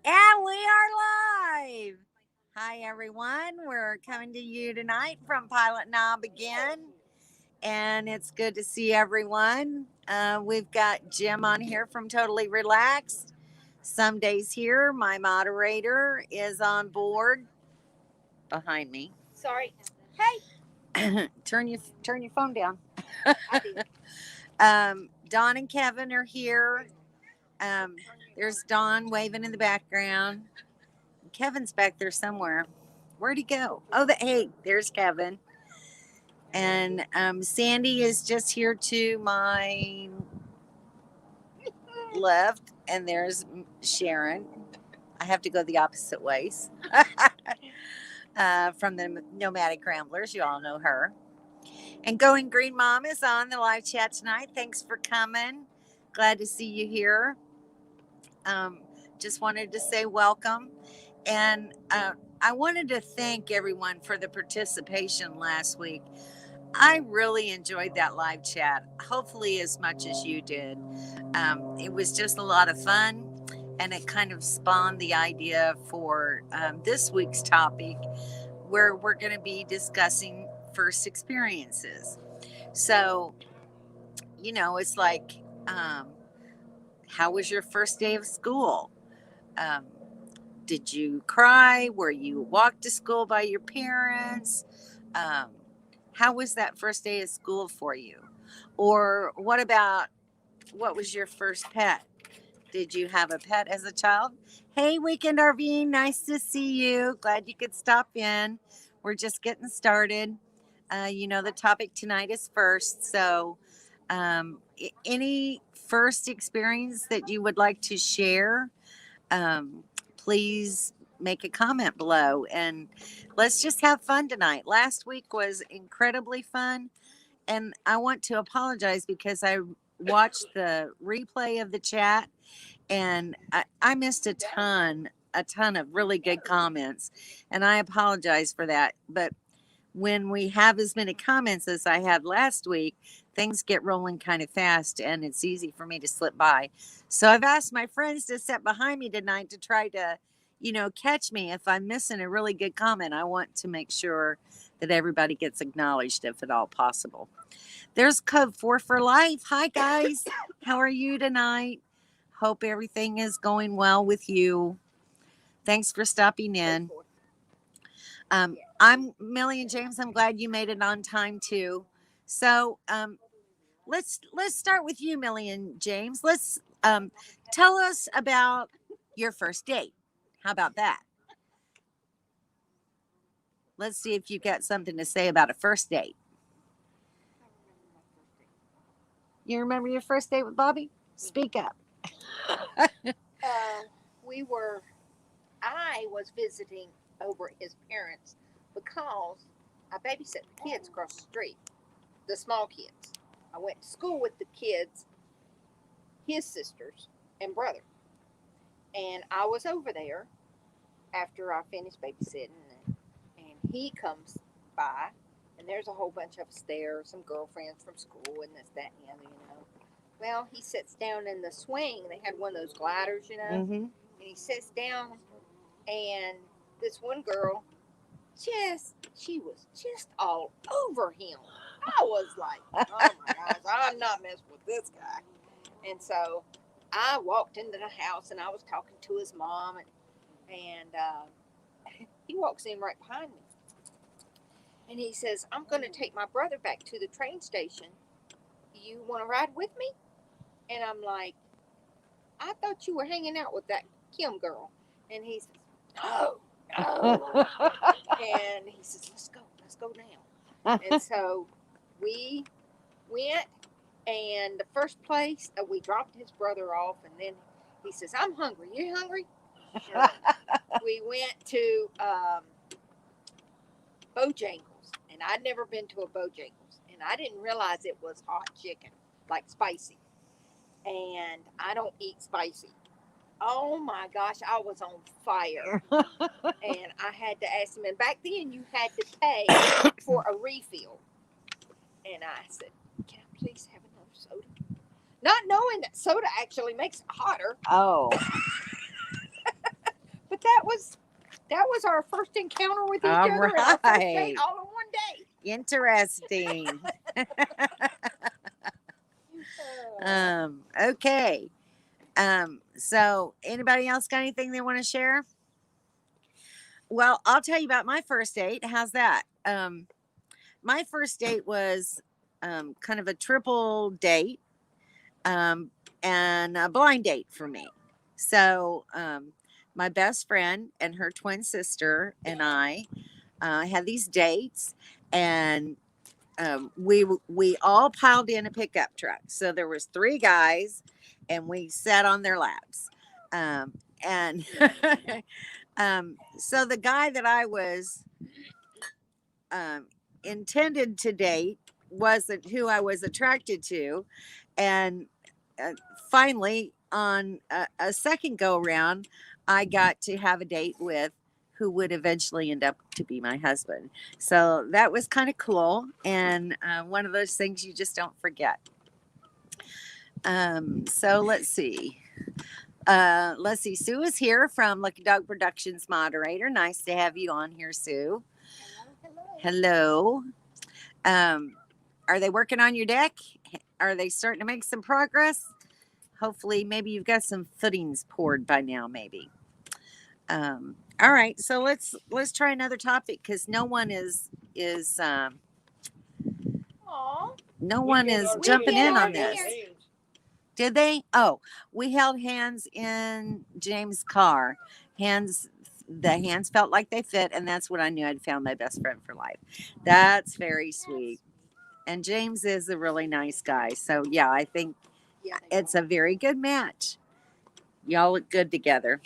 And we are live. Hi, everyone. We're coming to you tonight from Pilot Knob again. And it's good to see everyone. We've got Jim on here from Totally Relaxed. Some days here, my moderator is on board behind me. Sorry. Hey. turn your phone down. I did. Don and Kevin are here. There's Don waving in the background. Kevin's back there somewhere. Where'd he go? Oh, hey, there's Kevin. And Sandy is just here to my left, and there's Sharon. I have to go the opposite ways. From the Nomadic Ramblers, you all know her. And Going Green Mom is on the live chat tonight. Thanks for coming. Glad to see you here. Just wanted to say welcome. And I wanted to thank everyone for the participation last week. I really enjoyed that live chat, hopefully as much as you did. It was just a lot of fun, and it kind of spawned the idea for this week's topic, where we're going to be discussing first experiences. So, it's like, how was your first day of school? Did you cry? Were you walked to school by your parents? How was that first day of school for you? Or what was your first pet? Did you have a pet as a child? Hey, Weekend RV, nice to see you. Glad you could stop in. We're just getting started. The topic tonight is first. So, any first experience that you would like to share, please make a comment below, and let's just have fun tonight. Last week was incredibly fun, and I want to apologize because I watched the replay of the chat, and I missed a ton of really good comments, and I apologize for that. But when we have as many comments as I had last week, things get rolling kind of fast, and it's easy for me to slip by. So I've asked my friends to sit behind me tonight to try to, catch me if I'm missing a really good comment. I want to make sure that everybody gets acknowledged if at all possible. There's Code 4 for Life. Hi, guys. How are you tonight? Hope everything is going well with you. Thanks for stopping in. I'm Millie and James. I'm glad you made it on time too. So let's start with you, Millie and James. Let's tell us about your first date. How about that? Let's see if you've got something to say about a first date. You remember your first date with Bobby? Speak up. I was visiting over at his parents because I babysit the kids across the street, the small kids. I went to school with the kids, his sisters and brother. And I was over there after I finished babysitting, and he comes by, and there's a whole bunch of us there, some girlfriends from school, and this, that, and the other, Well, he sits down in the swing. They had one of those gliders, Mm-hmm. and he sits down, and this one girl, she was just all over him. I was like, oh my gosh, I'm not messing with this guy. And so I walked into the house, and I was talking to his mom, and he walks in right behind me. And he says, I'm going to take my brother back to the train station. You want to ride with me? And I'm like, I thought you were hanging out with that Kim girl. And he says, no. And he says, let's go now. And so we went, and the first place, we dropped his brother off, and then he says, I'm hungry. You hungry? Sure. We went to Bojangles, and I'd never been to a Bojangles, and I didn't realize it was hot chicken, like spicy. And I don't eat spicy. Oh my gosh, I was on fire. And I had to ask him, and back then you had to pay for a refill. And I said, can I please have another soda? Not knowing that soda actually makes it hotter. Oh. That was our first encounter with each All other and our first date right. all in one day. Interesting. Okay. So anybody else got anything they want to share? Well, I'll tell you about my first date. How's that? My first date was kind of a triple date and a blind date for me. So my best friend and her twin sister and I had these dates, and we all piled in a pickup truck. So there was 3 guys, and we sat on their laps. And so the guy that I was um, intended to date wasn't who I was attracted to, and uh, finally on a second go round, I got to have a date with who would eventually end up to be my husband. So that was kind of cool, and one of those things you just don't forget. So let's see. Sue is here from Lucky Dog Productions moderator. Nice to have you on here, Sue. Hello. Are they working on your deck? Are they starting to make some progress? Hopefully, maybe you've got some footings poured by now. Maybe. All right, so let's try another topic because no one is no one is jumping in on this. Did they? Oh, we held hands in James' car. The hands felt like they fit, and that's when I knew I'd found my best friend for life. That's very sweet. And James is a really nice guy. So yeah, I think it's a very good match. Y'all look good together.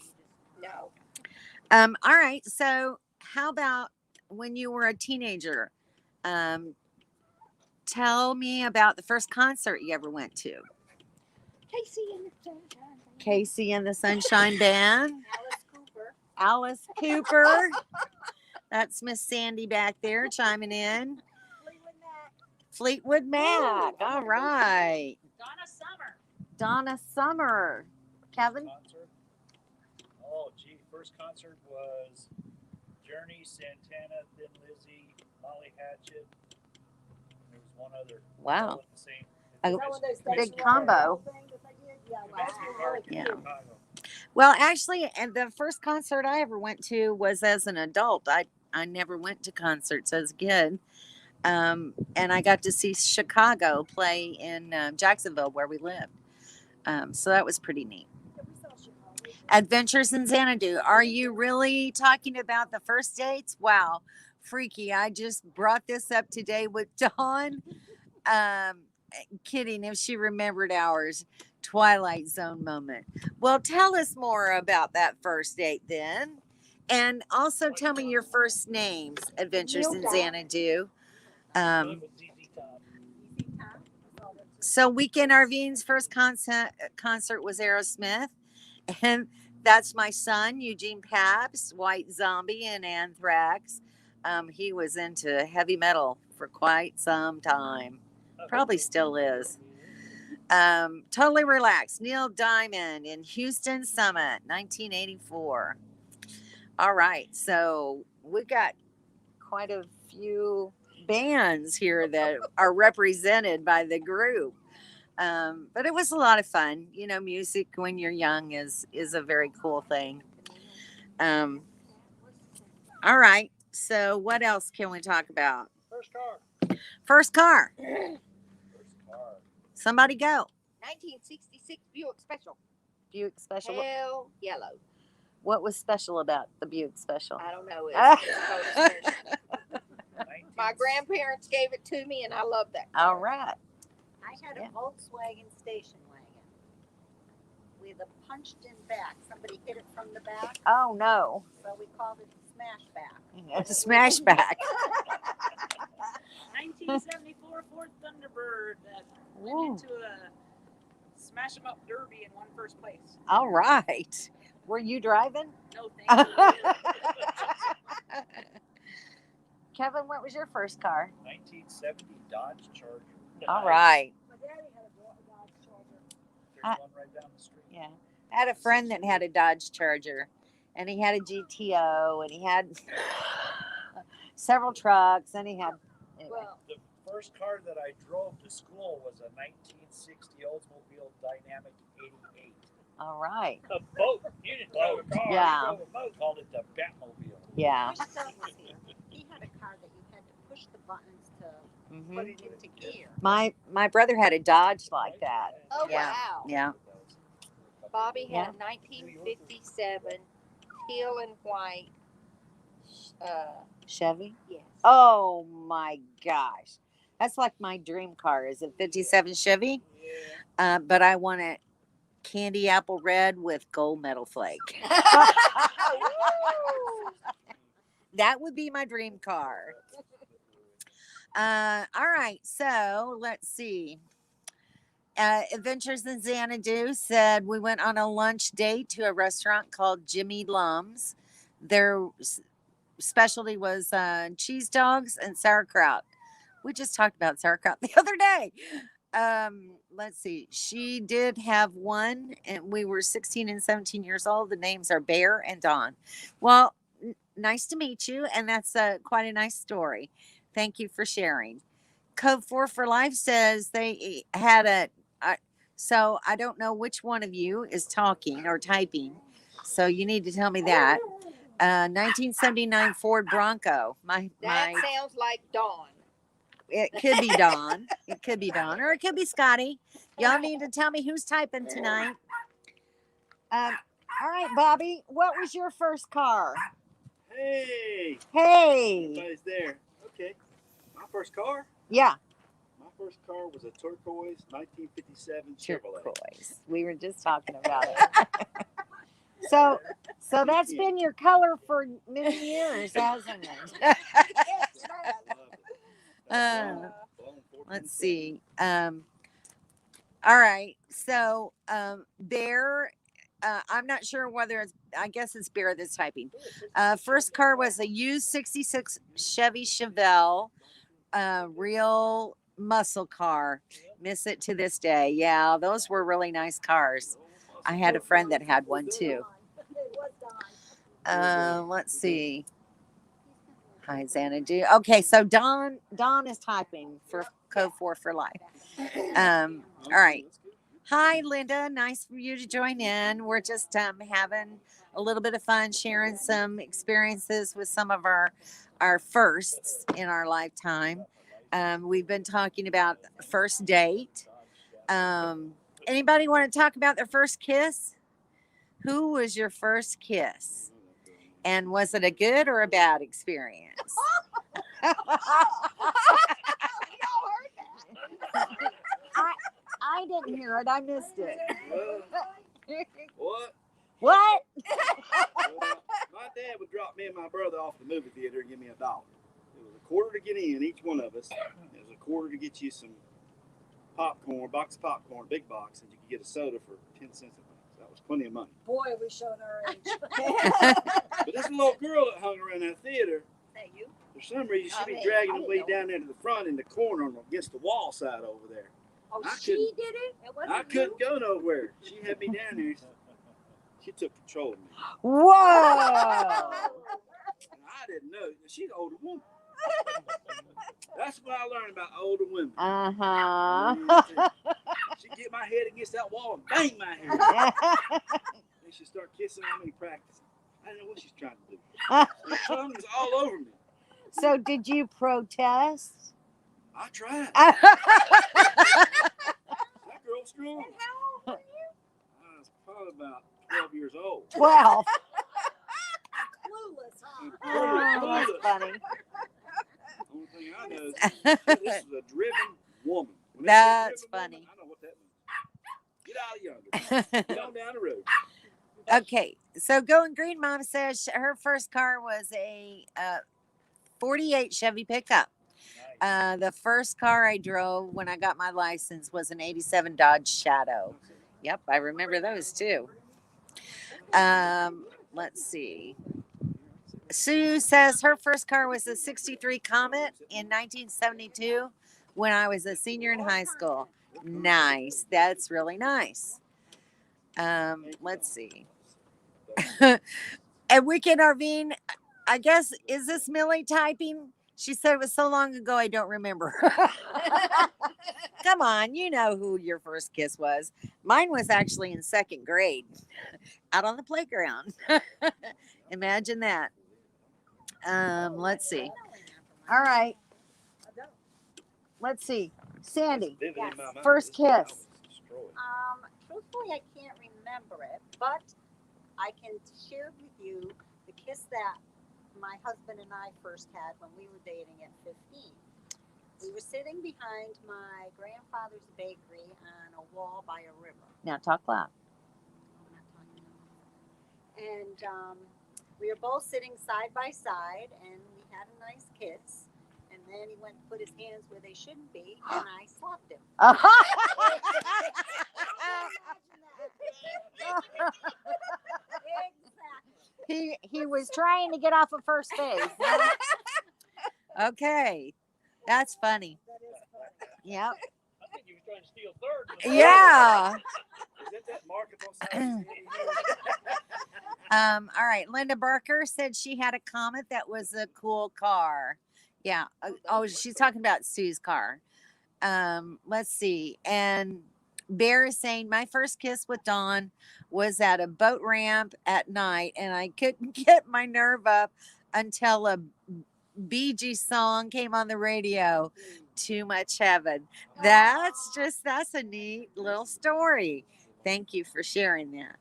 No. All right. So how about when you were a teenager? Tell me about the first concert you ever went to. Casey and the Sunshine Band. Alice Cooper. That's Miss Sandy back there chiming in. Fleetwood Mac. All right. Donna Summer. Kevin? Oh, gee. First concert was Journey, Santana, Thin Lizzy, Molly Hatchet. There was one other. Wow. A big combo. Yeah. Well, actually, and the first concert I ever went to was as an adult. I never went to concerts as a kid. And I got to see Chicago play in Jacksonville where we lived. So that was pretty neat. Adventures in Xanadu. Are you really talking about the first dates? Wow, freaky. I just brought this up today with Dawn. Kidding if she remembered ours. Twilight Zone moment. Well, tell us more about that first date then. And also tell me your first names, Adventures in Xanadu. So Weekend RVing's first concert was Aerosmith. And that's my son, Eugene Pabst, White Zombie, and Anthrax. He was into heavy metal for quite some time. Probably still is. Totally Relaxed, Neil Diamond in Houston Summit, 1984. All right, so we got quite a few bands here that are represented by the group. But it was a lot of fun. You know, music when you're young is a very cool thing. All right. So what else can we talk about? First car. First car. First car. Somebody go. 1966 Buick Special. Buick Special. Pale yellow. What was special about the Buick Special? I don't know. It's my grandparents gave it to me, and I love that car. All right. I had a Volkswagen station wagon with a punched-in back. Somebody hit it from the back, Oh no. so we called it the smashback. A smashback. 1974 Ford Thunderbird that went into a smash 'em up derby and won first place. All right. Were you driving? No, thank you. Kevin, what was your first car? 1970 Dodge Charger. All right. My daddy had a Dodge Charger. There's one right down the street. Yeah. I had a friend that had a Dodge Charger. and he had a GTO, and he had several trucks, and he had. Anyway. Well, The first car that I drove to school was a 1960 Oldsmobile Dynamic 88. All right. A boat. You didn't drive a car. Yeah. You drove a boat. Called it the Batmobile. Yeah. Chris Doug was here. He had a car that you had to push the buttons to Mhm. put it into gear. My brother had a Dodge like that. oh Yeah. wow. Yeah. Bobby Yeah. had 1957 teal and white. Chevy. Yes. Oh my gosh, that's like my dream car. Is a '57 Chevy? But I want it candy apple red with gold metal flake. That would be my dream car. All right, so let's see. Adventures in Xanadu said we went on a lunch date to a restaurant called Jimmy Lum's. Their specialty was cheese dogs and sauerkraut. We just talked about sauerkraut the other day. Let's see. She did have one, and we were 16 and 17 years old. The names are Bear and Dawn. Well, nice to meet you, and that's quite a nice story. Thank you for sharing. Code 4 for Life says they had so I don't know which one of you is talking or typing. So you need to tell me that. 1979 Ford Bronco. That sounds like Dawn. It could be Dawn. It could be Dawn, or it could be Scotty. Y'all need to tell me who's typing tonight. All right, Bobby. What was your first car? Hey, Hey. everybody's there. Okay, my first car. Yeah. My first car was a turquoise 1957 Chevrolet. Turquoise. We were just talking about it. So that's been your color for many years, hasn't it? Let's see. All right. So Bear, I'm not sure whether it's, I guess it's Bear that's typing. First car was a used 66 Chevy Chevelle, real muscle car. Miss it to this day. Yeah, those were really nice cars. I had a friend that had one too. Let's see. Hi, Xanadu. Okay, so Dawn is typing for Code 4 for Life. All right. Hi, Linda. Nice for you to join in. We're just having a little bit of fun, sharing some experiences with some of our firsts in our lifetime. We've been talking about first date. Anybody want to talk about their first kiss? Who was your first kiss? And was it a good or a bad experience? I didn't hear it. I missed it. What? What? Well, my dad would drop me and my brother off at the movie theater and give me $1. It was a quarter to get in, each one of us. It was a quarter to get you some popcorn, box of popcorn, big box, and you could get a soda for 10 cents a box. That was plenty of money. Boy, we showed our age. But this little girl that hung around that theater, That you? for some reason, she'd be I dragging didn't the way know. down there to the front in the corner against the wall side over there. Oh, I she couldn't- did it? It wasn't I couldn't go nowhere. She had me down there. She took control of me. Whoa. And I didn't know. She's an older woman. That's what I learned about older women. Uh-huh. She'd get my head against that wall and bang my head. And she'd start kissing on me, practicing. I didn't know what she's trying to do. Her tongue was all over me. So did you protest? I tried. Well, That girl's strong. I was probably about 12 years old. clueless, huh? oh, that's funny. The only thing I know is this is a driven woman. When they say That's driven funny. woman, I know what that means. Get out of yonder. Get on down the road. Okay, so Going Green Mom says her first car was a 48 Chevy pickup. The first car I drove when I got my license was an 87 Dodge Shadow. Yep, I remember those too. Let's see. Sue says her first car was a 63 Comet in 1972 when I was a senior in high school. Nice. That's really nice. Let's see. And Weekend Arvine, I guess, is this Millie typing? She said it was so long ago, I don't remember. Come on, you know who your first kiss was. Mine was actually in second grade, out on the playground. Imagine that. Let's see. All right. Let's see. Sandy, Vivid in my mind. first This house kiss. was destroyed. Truthfully, I can't remember it, but I can share with you the kiss that my husband and I first had when we were dating at 15. We were sitting behind my grandfather's bakery on a wall by a river. Now talk loud. I'm not talking about it. And we were both sitting side by side, and we had a nice kiss. And then he went and put his hands where they shouldn't be, and I slapped him. Exactly. He was trying to get off of first base. Okay, that's funny. That is funny. Yep. I think he was trying to steal third. Yeah. Is that that mark up on side? All right. Linda Barker said she had a Comet that was a cool car. Yeah. Oh, she's talking about Sue's car. Let's see. And Bear is saying my first kiss with Dawn was at a boat ramp at night, and I couldn't get my nerve up until a Bee Gees song came on the radio. Too much heaven. That's a neat little story. Thank you for sharing that.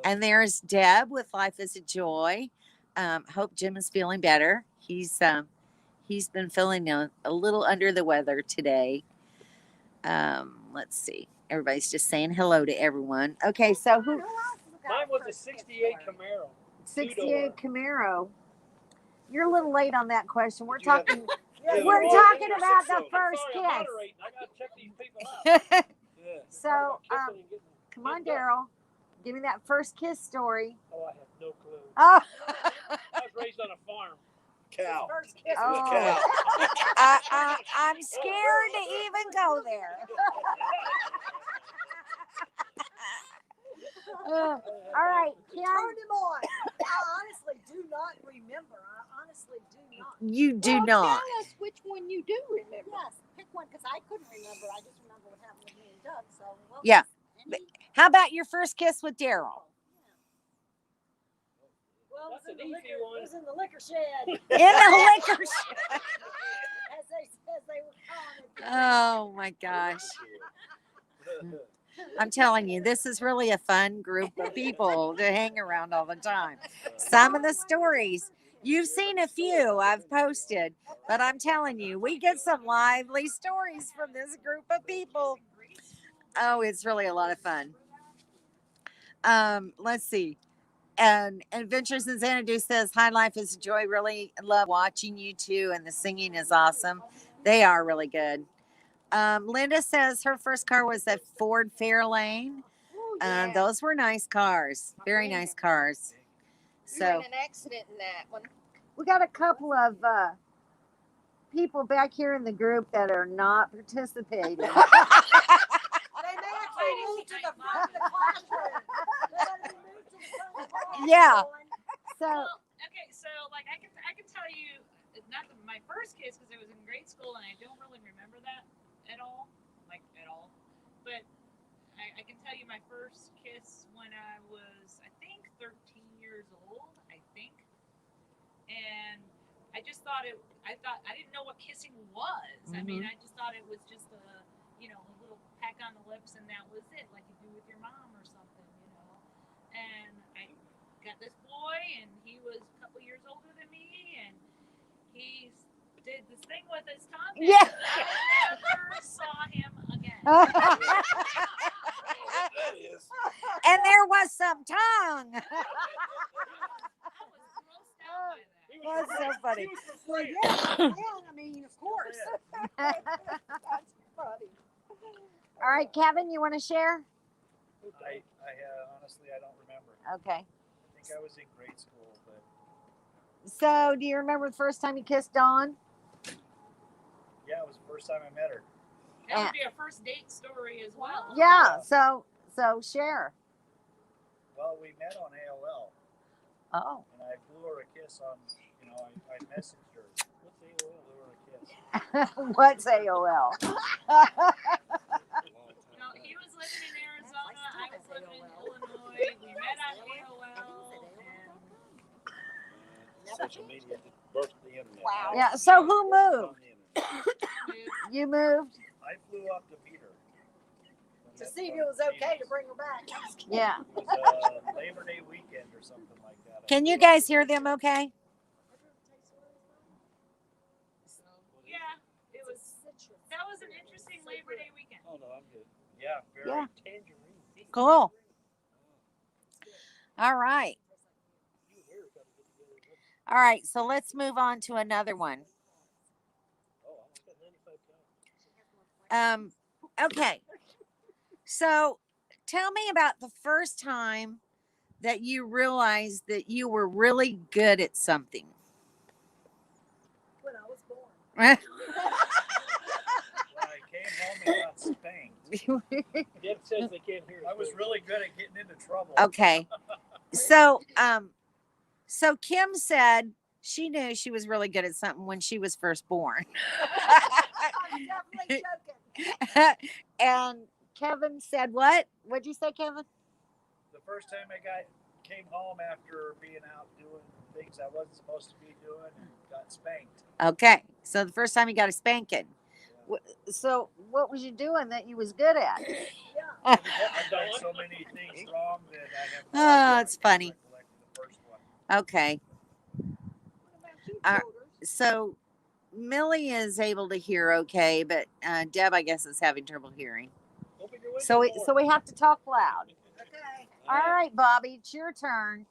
And there's Deb with Life is a Joy. Hope Jim is feeling better. He's been feeling a little under the weather today. Let's see. Everybody's just saying hello to everyone. Okay, so who? Mine was a 68 Camaro. 68 Camaro. You're a little late on that question. We're Did you have- talking. Yeah, We're well, talking yeah, about so- the first Sorry, I'm kiss. moderating. I gotta check these people out. Yeah. So, Kissing and getting- come on, Daryl. Give me that first kiss story. Oh, I have no clue. Oh, I was raised on a farm. Cow. First kiss Oh. with Cow. I'm scared to even go there. All right, Kim, Turned him on. I honestly do not remember. I honestly do not. you do Well, not. Tell us which one you do remember. Yes, pick one because I couldn't remember. I just remember what happened with me and Doug. So what Yeah. was any- How about your first kiss with Daryl? Well, That's it was, an in the easy liquor, one. it was in the liquor shed, In the liquor shed. as they were calling it. Oh my gosh. I'm telling you, this is really a fun group of people to hang around all the time. Some of the stories, you've seen a few I've posted, but I'm telling you, we get some lively stories from this group of people. Oh, it's really a lot of fun. Let's see. And Adventures in Xanadu says, Hi, Life is a Joy. Really love watching you two, and the singing is awesome. They are really good. Linda says her first car was a Ford Fairlane. Oh, yeah. Those were nice cars, very nice cars. We were So in an accident in that one. we got a couple of people back here in the group that are not participating. They may actually move to the front of the classroom. They gotta be moved to the front of the classroom. Yeah. So Well, okay, so like I can tell you, not my first kiss because it was in grade school and I don't really remember that at all, But I can tell you my first kiss when I was, I think, 13 years old, and I just thought I didn't know what kissing was. I mean, I just thought it was just a little peck on the lips and that was it, like you do with your mom or something, And I got this boy, and he was a couple years older than me, and he did this thing with his tongue. And Yeah. I never saw him again. That is. and there was some tongue. I was grossed out by that. He was That's so funny. He was from Well, France. yeah, I mean, of course. Yeah. That's funny. All right, Kevin, you want to share? Honestly, I don't remember. Okay. I think I was in grade school, but So, do you remember the first time you kissed Dawn? yeah, it was the first time I met her. That would be a first date story as well. Yeah. So share. Well, we met on AOL. Oh. And I blew her a kiss on, I messaged her. What's AOL? Blew her a kiss. What's AOL? No, he was living in Arizona. I was living in Illinois. We met on AOL. Social media birthed the internet. Wow. Yeah. So who moved? On the internet. You moved? I flew up to meet her. To see if it was okay to bring her back. Yeah. It was Labor Day weekend or something like that. Can you guys hear them okay? Yeah, it was. That was an interesting Labor Day weekend. Oh no, I'm good. Yeah, very Yeah. tangerine. Cool. All right. All right. So let's move on to another one. Okay. So tell me about the first time that you realized that you were really good at something. When I was born. When I came home and got spanked. Deb says they can't hear us. I was really good at getting into trouble. Okay. So Kim said she knew she was really good at something when she was first born. I'm definitely joking. And Kevin said what? What'd you say, Kevin? The first time I came home after being out doing things I wasn't supposed to be doing and got spanked. Okay. So the first time you got a spanking. So what was you doing that you was good at? I've done so many things wrong that I have. Oh, idea. it's funny. I can't recollect the first one. Okay. So Millie is able to hear okay, but Deb, I guess, is having trouble hearing. Open your window So more. we have to talk loud. Okay. All right, Bobby, it's your turn.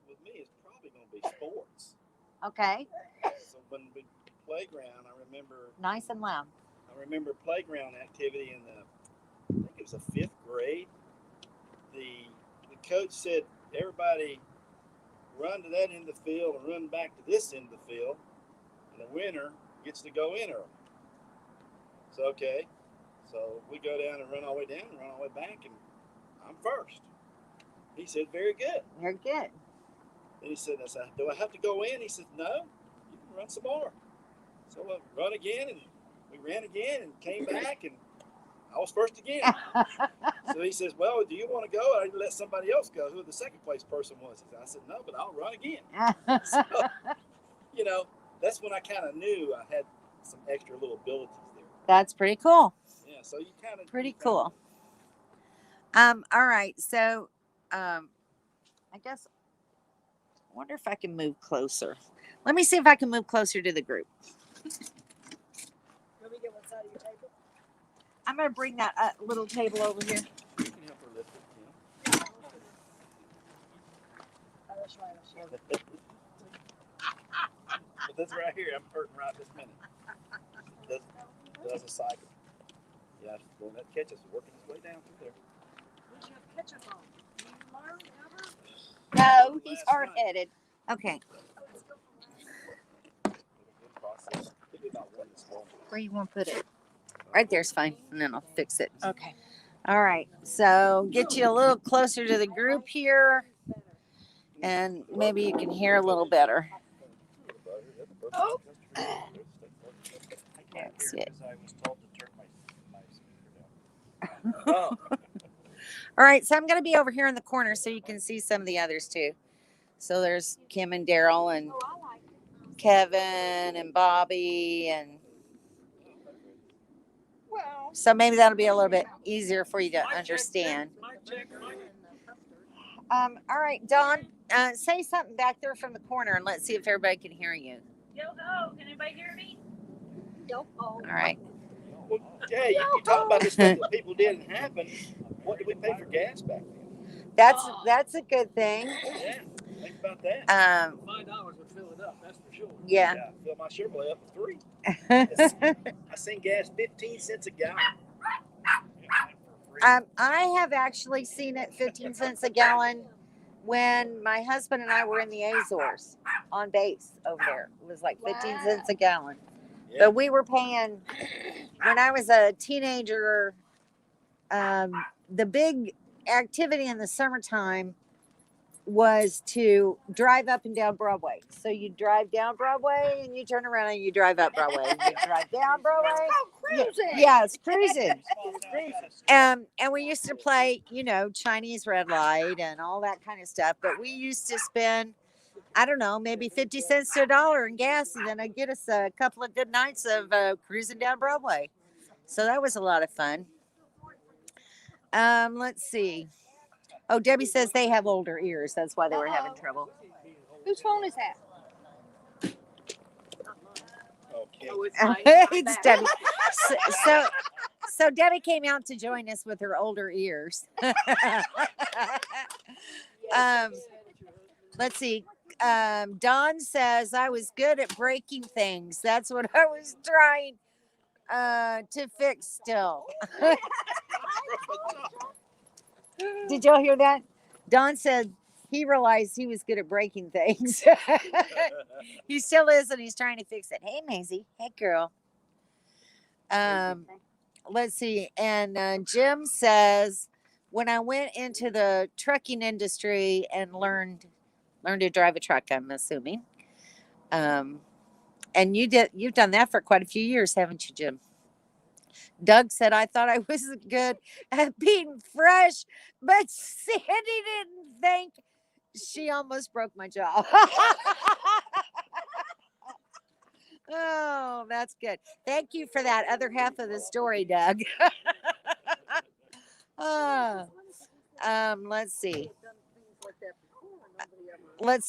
With me, it's probably going to be sports. Okay. So when we playground, I remember Nice and loud. playground activity in the, I think it was the 5th grade. The coach said everybody run to that end of the field and run back to this end of the field, and the winner gets to go in early. So okay, so we go down and run all the way down and run all the way back, and I'm first. He said, "Very good." You're good. Then he said, "I said, do I have to go in?" He said, "No, you can run some more." So I run again, and we ran again and came back, and I was first again. So he says, "Well, do you want to go? Or let somebody else go?" Who the second place person was? I said, "No, but I'll run again." So, that's when I kind of knew I had some extra little abilities there. That's pretty cool. Yeah, so you kind of Pretty cool. All right. So I guess I wonder if I can move closer. Let me see if I can move closer to the group. Let me get one side of your table. I'm going to bring that little table over here. You can help her lift it. Oh, that's right. That's right. But this right here, I'm hurting right this minute. Does a cycle. Yeah, well, that ketchup's working its way down through there. Where'd you have ketchup on? You learn ever? No, he's hard headed. Okay. Let's go for Good process. Give me about one this morning. Where you want to put it? Right there's fine. And then I'll fix it. Okay. All right. So get you a little closer to the group here. And maybe you can hear a little better. Oh. That's it. Because I was told to turn my speaker down. Oh, All right, so I'm going to be over here in the corner so you can see some of the others too. So there's Kim and Daryl and Oh, I like it. Kevin and Bobby, and Well, so maybe that'll be a little bit easier for you to understand. All right, Dawn, say something back there from the corner and let's see if everybody can hear you. Yo ho! Can anybody hear me? don't All right. well, hey, you talk about the stuff that people did and happened. What did we pay for gas back then? That's a good thing. Yeah, think about that. Um, $5 would fill it up, that's for sure. yeah. Fill my Chevrolet up with 3. I I seen gas 15 cents a gallon. have actually seen it 15 cents a gallon when my husband and I were in the Azores on base over there. It was like 15 cents a gallon. Yeah. But we were paying, when I was a teenager, the big activity in the summertime was to drive up and down Broadway. So you drive down Broadway and you turn around and you drive up Broadway. And you drive down Broadway. Cruising. Yeah, it's cruising. And we used to play, you know, Chinese red light and all that kind of stuff. But we used to spend, I don't know, maybe 50 cents to $1 in gas, and then I'd get us a couple of good nights of cruising down Broadway. So that was a lot of fun. Let's see. Oh, Debbie says they have older ears. That's why they were having trouble. Whose phone is that? Okay. Oh, it's mine. It's Debbie. So Debbie came out to join us with her older ears. Let's see. Don says I was good at breaking things. That's what I was trying to fix still. Did y'all hear that? Don said he realized he was good at breaking things. He still is, and he's trying to fix it. Hey, Maisie. Hey, girl. Let's see. And Jim says, when I went into the trucking industry and learned to drive a truck, I'm assuming. And you've done that for quite a few years, haven't you, Jim? Doug said, I thought I was good at being fresh, but Sandy didn't think she almost broke my jaw. Oh, that's good. Thank you for that other half of the story, Doug. Let's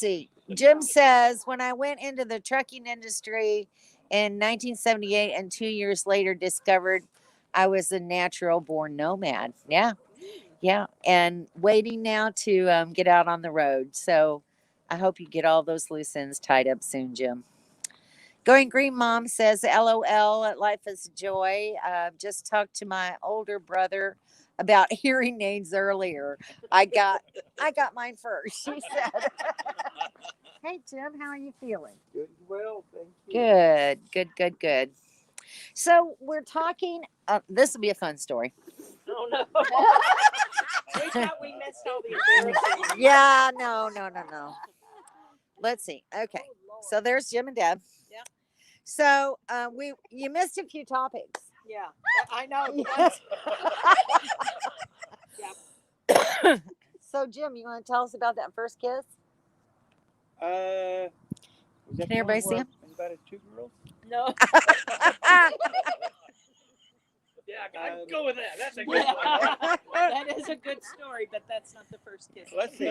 see. Jim says, when I went into the trucking industry in 1978 and 2 years later discovered I was a natural born nomad. Yeah. And waiting now to get out on the road. So I hope you get all those loose ends tied up soon, Jim. Going Green Mom says, LOL, life is joy. Just talked to my older brother about hearing aids earlier. I got mine first, she said. Hey, Jim, how are you feeling? Good, well, thank you. Good. So we're talking, this will be a fun story. Oh, no. We thought we missed all the embarrassing. Yeah, no. Let's see. Okay. So there's Jim and Deb. Yeah. So you missed a few topics. Yeah, I know. Yeah. So Jim, you want to tell us about that first kiss? Was that Can everybody see him? Invited 2 girls? No. Yeah, I can go with that. That's a good Yeah. one. That is a good story, but that's not the first kiss. Let's see.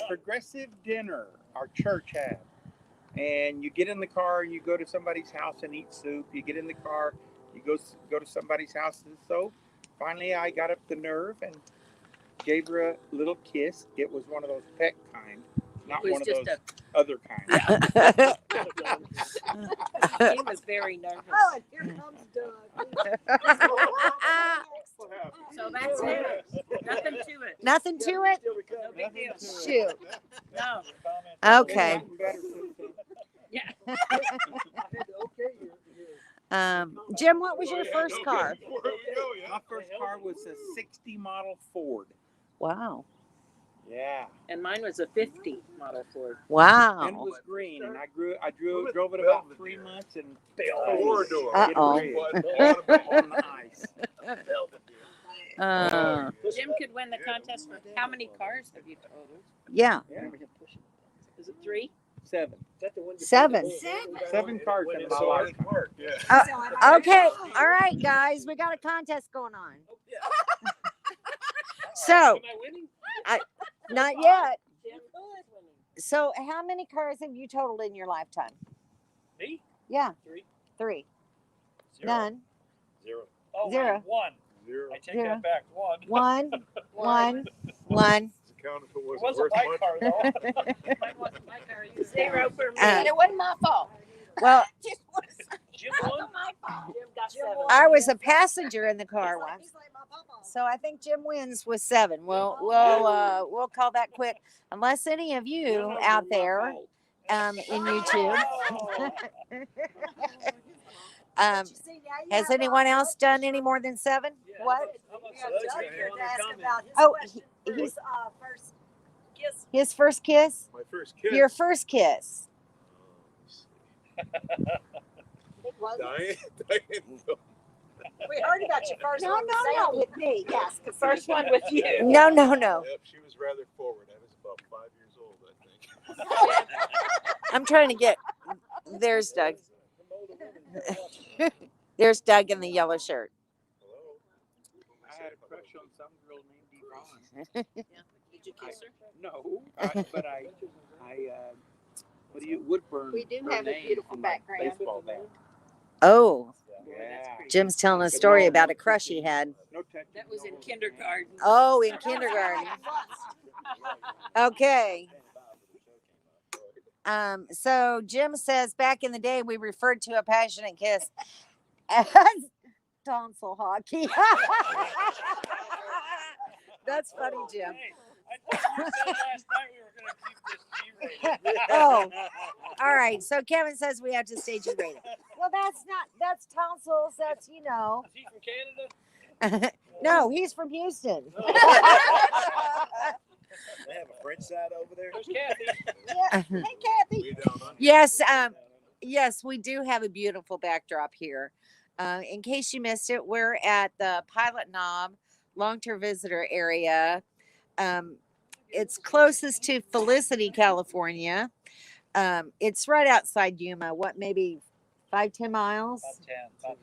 Progressive dinner our church had. And you get in the car, you go to somebody's house and eat soup. You get in the car, you go to somebody's house and so finally I got up the nerve and gave her a little kiss. It was one of those peck kind, not one of those other kinds. He was very nervous. Oh, and here comes Doug. So that's it. Nothing to it. Nothing to it? No big deal. Shoot. No. Okay. Yeah. Jim, what was your first car? My first car was a 60 model Ford. Wow. Yeah. And mine was a 50 model Ford. Wow. And it was green, and I drove it about 3 months and Uh-oh. on the ice. Jim could win the contest for how many cars have you totaled? Yeah. Is it 3? 7. Seven. 7 cars in my lifetime. Okay. All right, guys. We got a contest going on. So, Am I winning? not yet. Jim could. So, how many cars have you totaled in your lifetime? Me? Yeah. 3. 3. Zero. None. Zero. Oh, Zero. 1. Zero. I take Zero. that back. 1. One. It wasn't my car though. Mine wasn't my car either. 0 for me. And it wasn't my fault. Well, Just want to say, Jim it won? wasn't my fault. Jim got Jim 7. won. I was a passenger in the car once. He's like my papa. So I think Jim wins with 7. We'll call that quit. Unless any of you out there in YouTube Um, You see, now you has have anyone our else blood done pressure. any more than 7? Yeah, What? How about We some have Doug Doug here here to to ask comment? about his Oh, question he's first, first kiss. his first kiss. My first kiss. Your first kiss. It wasn't. Diane. We heard about your first No, one. no, with no, Sandy. with me. Yes, because First one with you. No, no, no. Yep, she was rather forward. I was about 5 years old, I think. I'm trying to get. There's Doug. There's Doug in the yellow shirt. Hello. I had a crush on some girl named Yvonne. Did you kiss her? No, but I what do you Woodburn? We do her have a name beautiful from my background. baseball bat. Oh, Yeah. Jim's telling a story about a crush he had. No touching. That was no in holding. kindergarten. Oh, in kindergarten. Okay. So Jim says back in the day we referred to a passionate kiss as tonsil hockey. That's funny, Jim. Hey, I thought you said last night we were going to keep this G-rated. Oh, all right. So Kevin says we have to stay G-rated. Well, that's tonsils. That's, Is he from Canada? no, he's from Houston. They have a French side over there. There's Kathy. Yeah. Hey, Kathy. We down under. Yes, yes, we do have a beautiful backdrop here. In case you missed it, we're at the Pilot Knob long-term visitor area. It's closest to Felicity, California. It's right outside Yuma. What, maybe 5-10 miles About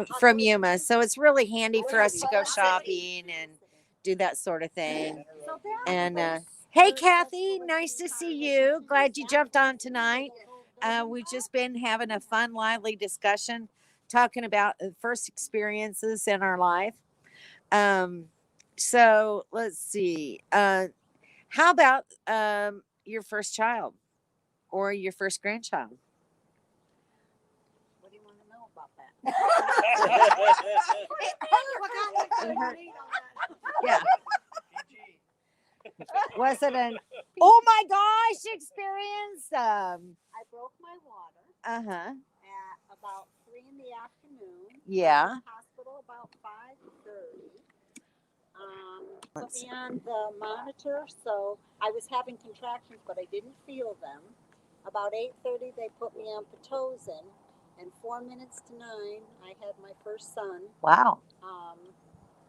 10. from Yuma? So it's really handy for us to go shopping and do that sort of thing. And hey, Kathy, nice to see you. Glad you jumped on tonight. We've just been having a fun, lively discussion, talking about the first experiences in our life. So let's see. How about your first child or your first grandchild? What do you want to know about that? Yeah. Was it an oh my gosh experience? I broke my water Uh-huh. at about 3 in the afternoon. Yeah. I was in the hospital about 5:30. Put me on the monitor, so I was having contractions, but I didn't feel them. About 8:30, they put me on Pitocin, and 4 minutes to 9, I had my first son. Wow.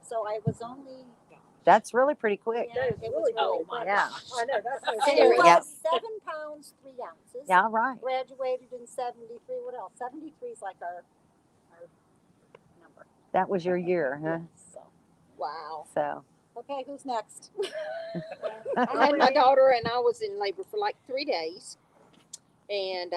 So I was only. That's really pretty quick. Yeah, it was really quick. Yeah. I know that's what And it it was Yeah. 7 pounds 3 ounces. Yeah, right. Graduated in 73. What else? 73 is like our number. That was your year, huh? So, wow. So Okay, who's next? I had my daughter, and I was in labor for like 3 days. And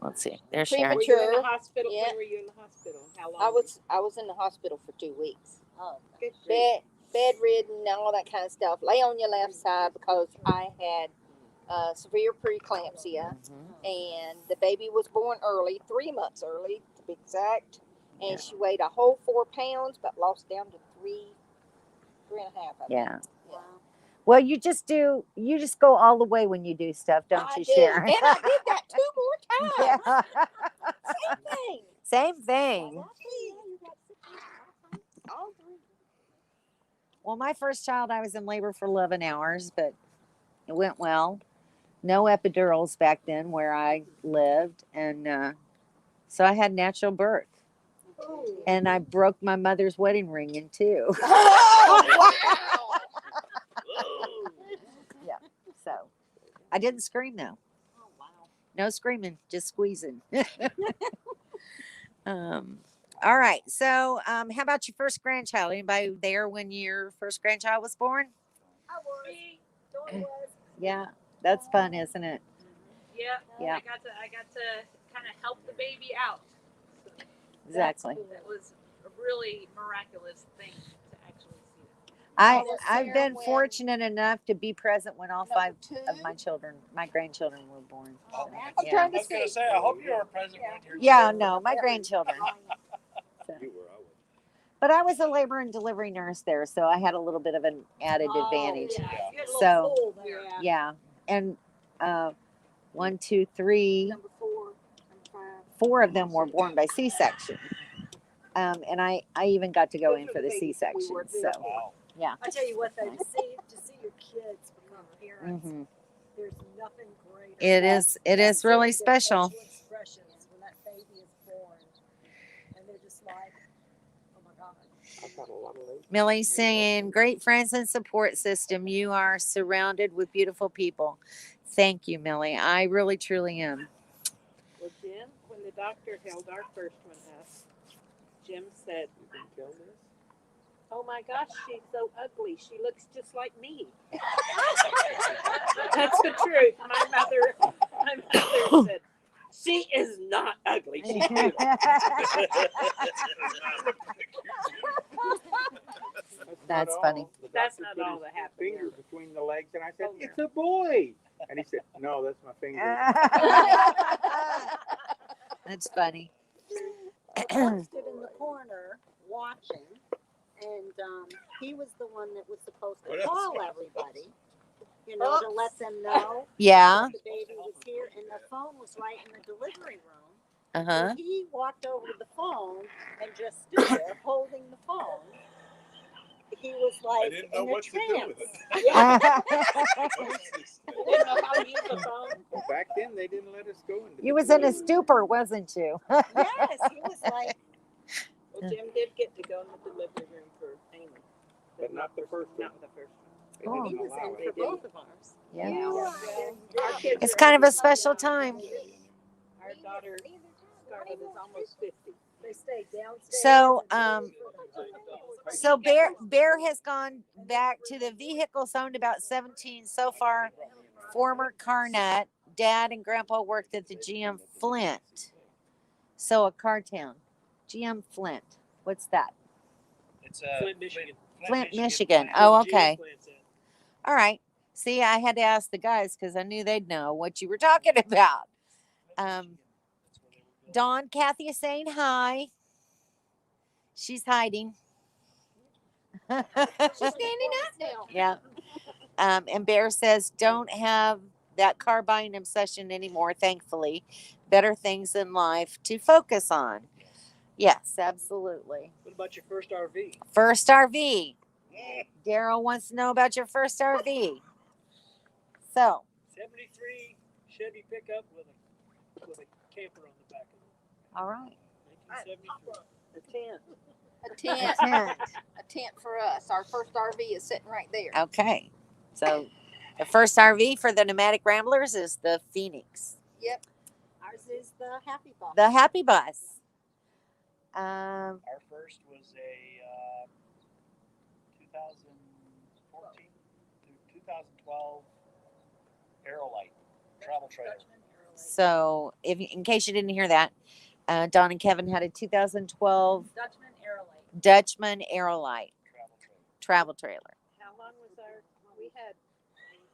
let's see. There's Sharon. Premature. Were you in the hospital? Yeah. When were you in the hospital? How long? I was in the hospital for 2 weeks. Oh, Good grief. Bedridden and all that kind of stuff. Lay on your left side because I had severe preeclampsia, and the baby was born early, 3 months early to be exact. And she weighed a whole 4 pounds, but lost down to 3.5. I think. Yeah. wow. Well, you just go all the way when you do stuff, don't I you, did. Sharon? And I did that 2 more times. Yeah. Same thing. Same thing. All 3. Well, my first child, I was in labor for 11 hours, but it went well. No epidurals back then where I lived. And so I had natural birth. And I broke my mother's wedding ring in 2. Oh, Yeah. So I didn't scream though. Oh, wow. No screaming, just squeezing. All right. So how about your first grandchild? Anybody there when your first grandchild was born? I was. Dawn was. Yeah. That's fun, isn't it? Yeah. Yeah. I got to kind of help the baby out. So Exactly. that was a really miraculous thing to actually see it. I've Sarah, been when- fortunate enough to be present when all 5 Number of 2. my grandchildren were born. Oh, that's I'm Yeah. trying I to was going to see. say, I hope you were present when your Yeah, children no, my grandchildren. You were, I was. But I was a labor and delivery nurse there, so I had a little bit of an added Oh, advantage. yeah. Yeah. You had a little So, pull there. Yeah. And 1, 2, 3, Number 4, number 5. 4 of them were born by C-section. And I even got to go in for the C-section. So, Wow. yeah. I tell you what, though, to see your kids become parents, hmm there's nothing greater. It is really Seeing their special. facial expressions when that baby is born, and they're just like, oh my God. I've got a lot of those. Millie's saying, great friends and support system. You are surrounded with beautiful people. Thank you, Millie. I really, truly am. Well, Jim, when the doctor held our first one up, Jim said, You can tell this. "Oh my gosh, she's so ugly. She looks just like me." That's the truth. My mother said, "She is not ugly. She's beautiful." That's funny. The That's doctor not put all his that happened, Finger yeah. between the legs, and I said, Oh, "It's a boy." And he said, "No, that's my finger." That's funny. Mark stood in the corner watching, and he was the one that was supposed to call everybody, to let them know Yeah. that the baby was here, and the phone was right in the delivery room. Uh-huh. So he walked over to the phone and just stood there holding the phone. He was like didn't know in a what to do trance. with it. Yeah. What's this thing? Didn't know how to use the phone. Well, back then they didn't let us go into. You the was in a delivery. stupor, wasn't you? Yes, he was like, Well, Jim did get to go in the delivery room for Amy, But not the first one. not the first one. They Oh. he didn't was allow in it. for both of ours. Yeah. Well, our kids It's are kind of a over- special time. Our daughter Scarlett is almost 50. They stayed downstairs. So, and So Bear has gone back to the vehicles owned about 17 so far. Former car nut. Dad and Grandpa worked at the GM Flint. So a car town. GM Flint. What's that? It's Flint, Michigan. Flint, Michigan. Oh, okay. All right. See, I had to ask the guys because I knew they'd know what you were talking about. Dawn, Kathy is saying hi. She's hiding. She's standing up now. Yeah. And Bear says, don't have that car buying obsession anymore, thankfully. Better things in life to focus on. Yes, absolutely. What about your first RV? First RV. Daryl wants to know about your first RV. So, 73 Chevy pickup with a camper on the back of it. all right. 1973. A tent. A tent. Tent. A tent for us. Our first RV is sitting right there. Okay. So, the first RV for the Nomadic Ramblers is the Phoenix. Yep. ours is the Happy Bus. The Happy Bus. Our first was a 2014 through 2012 Aerolite travel trailer. So, in case you didn't hear that, Don and Kevin had a 2012 Dutchman Aerolite travel trailer. How long was our? We had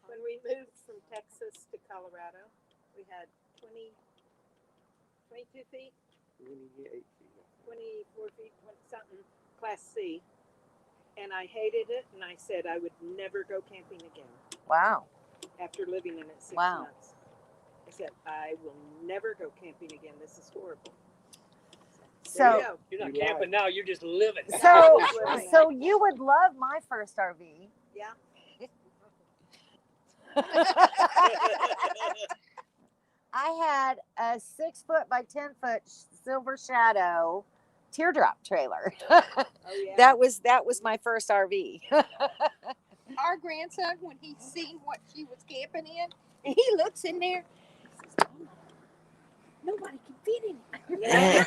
when we moved from Texas to Colorado, we had 22 feet, 28 feet. 24 feet, something, Class C. And I hated it, and I said I would never go camping again Wow. after living in it 6 Wow. months. I said, I will never go camping again. This is horrible. There you So, go. You're not You lied. camping now. You're just living. so you would love my first RV. Yeah. I had a 6 foot by 10 foot Silver Shadow teardrop trailer. Oh, yeah. That was my first RV. Our grandson, when he seen what she was camping in, and he looks in there, he says, "Mama, nobody can fit in it." Yeah.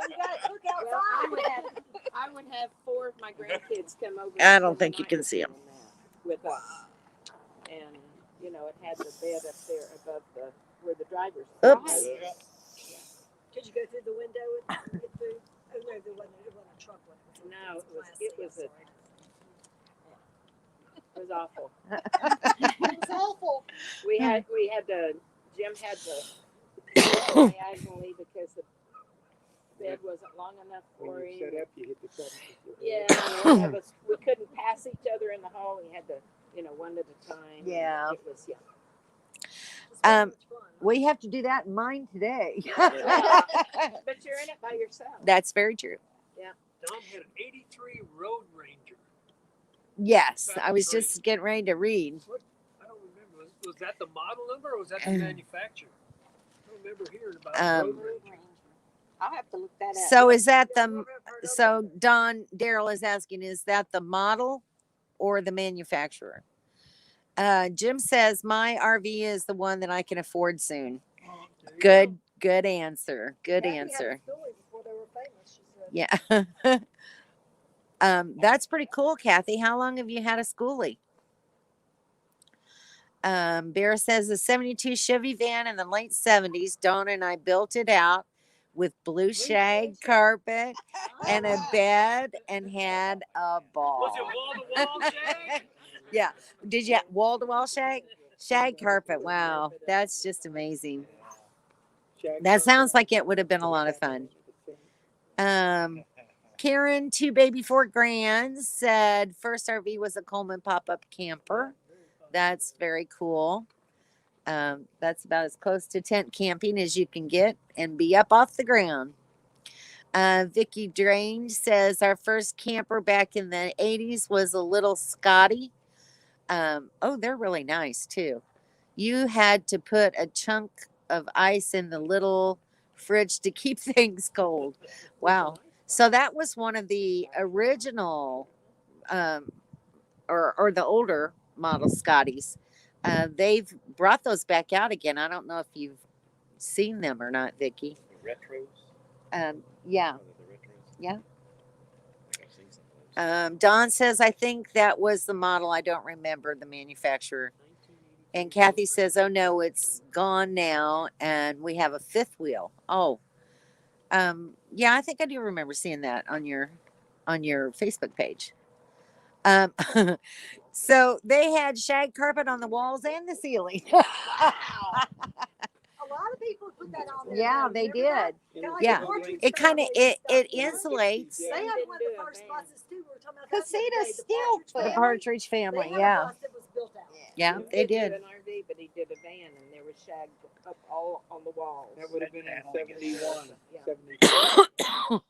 You gotta cook Well, outside. I would have 4 of my grandkids come over. I and don't spend think the you night can with see me 'em. in that, with us. And it had the bed up there above where the driver's Oops. side is. Did you go through the window and get through? Oh no, there wasn't a truck one. No, it was awful. It was awful. We had Jim had the diagonally because the bed wasn't long enough When for you him. set up, you hit the button with your Yeah, head. and one of us, we couldn't pass each other in the hall. We had to, one at a time. Yeah. It was, Um, we have to do that in mine today. But you're in it by yourself. That's very true. Don had an 83 Road Ranger. Yes, I was just getting ready to read. I don't remember. Was that the model number or was that the manufacturer? I don't remember hearing about Um, Road Ranger. I'll have to look that up. So is that the? So Don Daryl is asking, is that the model or the manufacturer? Jim says my RV is the one that I can afford soon. Good answer. Good answer. Yeah. That's pretty cool, Kathy. How long have you had a schoolie? Bear says a 72 Chevy van in the late 70s. Donna and I built it out with blue shag carpet and a bed and had a ball. Was it wall to wall shag? Yeah. Did you wall to wall shag? Shag carpet. Wow. That's just amazing. That sounds like it would have been a lot of fun. Karen, 2 baby 4 grands, said first RV was a Coleman pop-up camper. That's very cool. That's about as close to tent camping as you can get and be up off the ground. Vicky Drange says our first camper back in the 80s was a little Scotty. Oh, they're really nice too. You had to put a chunk of ice in the little fridge to keep things cold. Wow. So that was one of the original or the older model Scotties. They've brought those back out again. I don't know if you've seen them or not, Vicky. The retros. Yeah. Oh, the retros. Yeah. I think I've seen some of those. Don says, I think that was the model. I don't remember the manufacturer. And Kathy says, oh no, it's gone now. And we have a 5th wheel. Oh, yeah, I think I do remember seeing that on your Facebook page. So they had shag carpet on the walls and the ceiling. A lot of people put that on there. Yeah, they did. Yeah. It kind of it insulates. They had one of the first buses too. We were talking about Casita still The put. Partridge Family. They had a Yeah. bus that was built out. Yeah, they did. An RV, but he did a van, and there was shag up all on the walls. That would have been in 71, Yeah. 72.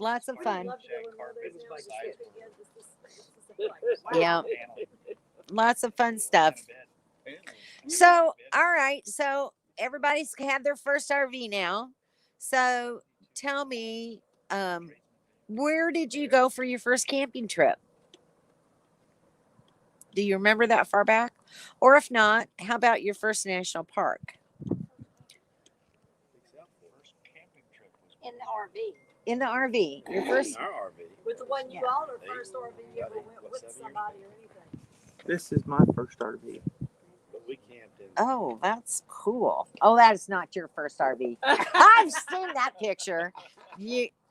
Lots of fun. Love to go in one of those Carpet, now. Just side get door. together. This is the place. Yeah. Lots of fun stuff. Yeah. So, all right. So everybody's had their first RV now. So tell me, where did you go for your first camping trip? Do you remember that far back? Or if not, how about your first national park? First camping trip was In the RV. In the RV. Your first. Our RV. With the one you Yeah. bought or first RV you ever went with somebody or anything? This is my first RV. But we camped in. Oh, that's cool. Oh, that is not your first RV. I've seen that picture.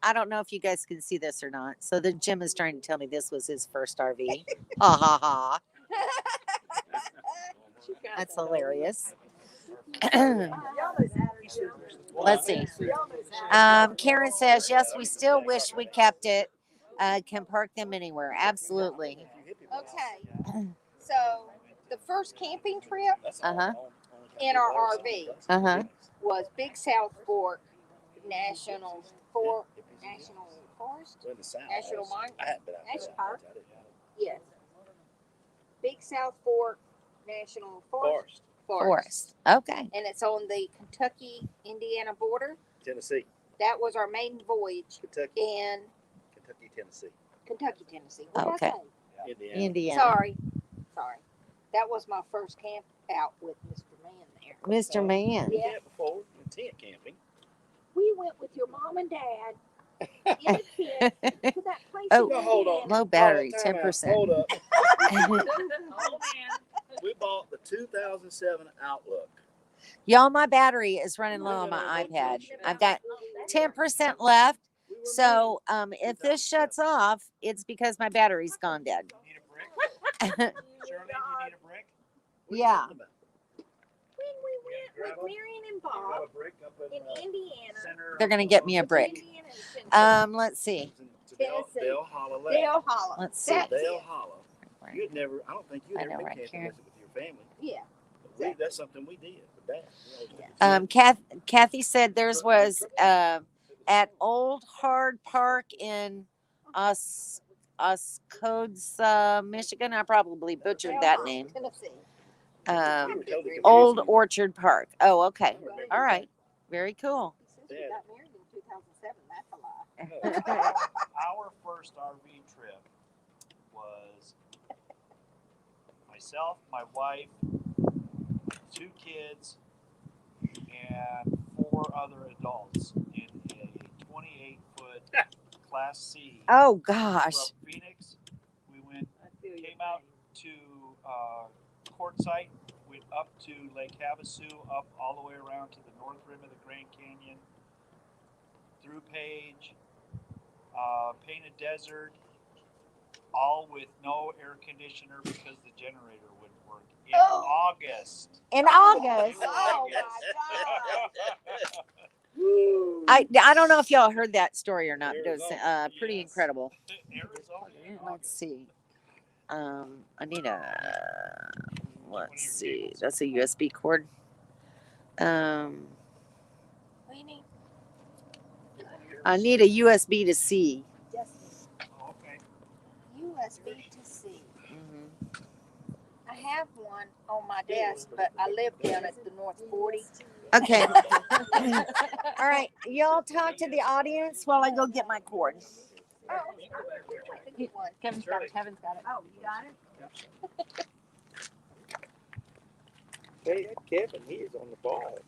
I don't know if you guys can see this or not. So the Jim is trying to tell me this was his first RV. Ha ha ha. That's hilarious. Let's see. Karen says, yes, we still wish we kept it. Can park them anywhere. Absolutely. Okay. So the first camping trip Uh-huh. in our RV Uh-huh. was Big South Fork National Forest. We're in the South. National Mine. I hadn't been out there. National Park. I didn't know. Yes. Big South Fork National Forest. Forest. Okay. And it's on the Kentucky-Indiana border. Tennessee, That was our maiden voyage Kentucky, in Tennessee, Kentucky, Tennessee. What did Okay. I say? Indiana. Indiana. Sorry. That was my first camp out with Mr. Man there. Mr. Man. Yeah. Camped before in tent camping. We went with your mom and dad in the tent to that place. Oh, in hold on. Indiana. Low battery, Time out. 10%. Hold up. Oh man. We bought the 2007 Outlook. Y'all, my battery is running low on my iPad. I've got 10% left. So if this shuts off, it's because my battery's gone dead. Need a brick? Shirley, do you need a brick? What are you Yeah. talking about? When we went with Marion and You got Bob a brick up in Indiana. center. They're gonna get me a brick. Indiana and Tennessee. Let's see. It's Dale, Tennessee. Dale Hollow Lake. Dale Hollow. Let's see. That's Dale it. Hollow. You'd never, I don't think you'd I ever know, been right camping here. with your family. Yeah. But That's something we did with Dad. We always took it to Kathy said theirs was at Old Hard Park in Oscoda, Michigan. I probably butchered that name. Tennessee. Old Orchard Park. Oh, okay. All right. Very cool. Since we got married in 2007, that's a lie. Our first RV trip was myself, my wife, 2 kids, and 4 other adults in a 28-foot Class C. Oh gosh. From Phoenix. We came out to Quartzsite, went up to Lake Havasu, up all the way around to the north rim of the Grand Canyon, through Page, Painted Desert, all with no air conditioner because the generator wouldn't work in August. In August. Oh I don't know if y'all heard that story or not, but it was pretty incredible. Arizona. Let's see. I need a. Let's see. That's a USB cord. I need a USB to C. Okay. USB to C. I have one on my desk, but I live down at the North 40. Okay. All right. Y'all talk to the audience while I go get my cord. Oh, Kevin's got it. Kevin's got it. oh, you got it? Hey, Kevin, he is on the ball.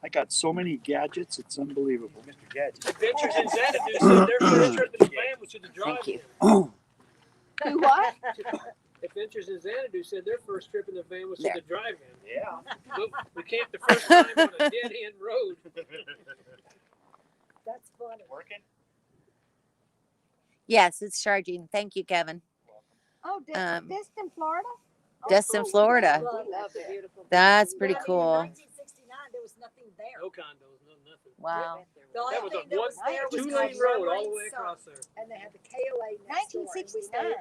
I got so many gadgets, it's unbelievable. Mr. Gadget. Adventures in Xanadu said their first trip in the van was to the drive-in. Thank you. Do what? Adventures in Xanadu said their first trip in the van was to There. the drive-in. Yeah. But we camped the first time on a dead-end road. That's funny. Working? Yes, it's charging. Thank you, Kevin. Oh, Destin, Florida? Destin, cool. Florida. We love it. Beautiful. That's pretty In cool. 1969, there was nothing there. No condos, no nothing. Wow. The only That was a thing that was there was 2-lane road all the way Montgomery Sun, across there. and they had the KOA next door. and we 1969. stayed-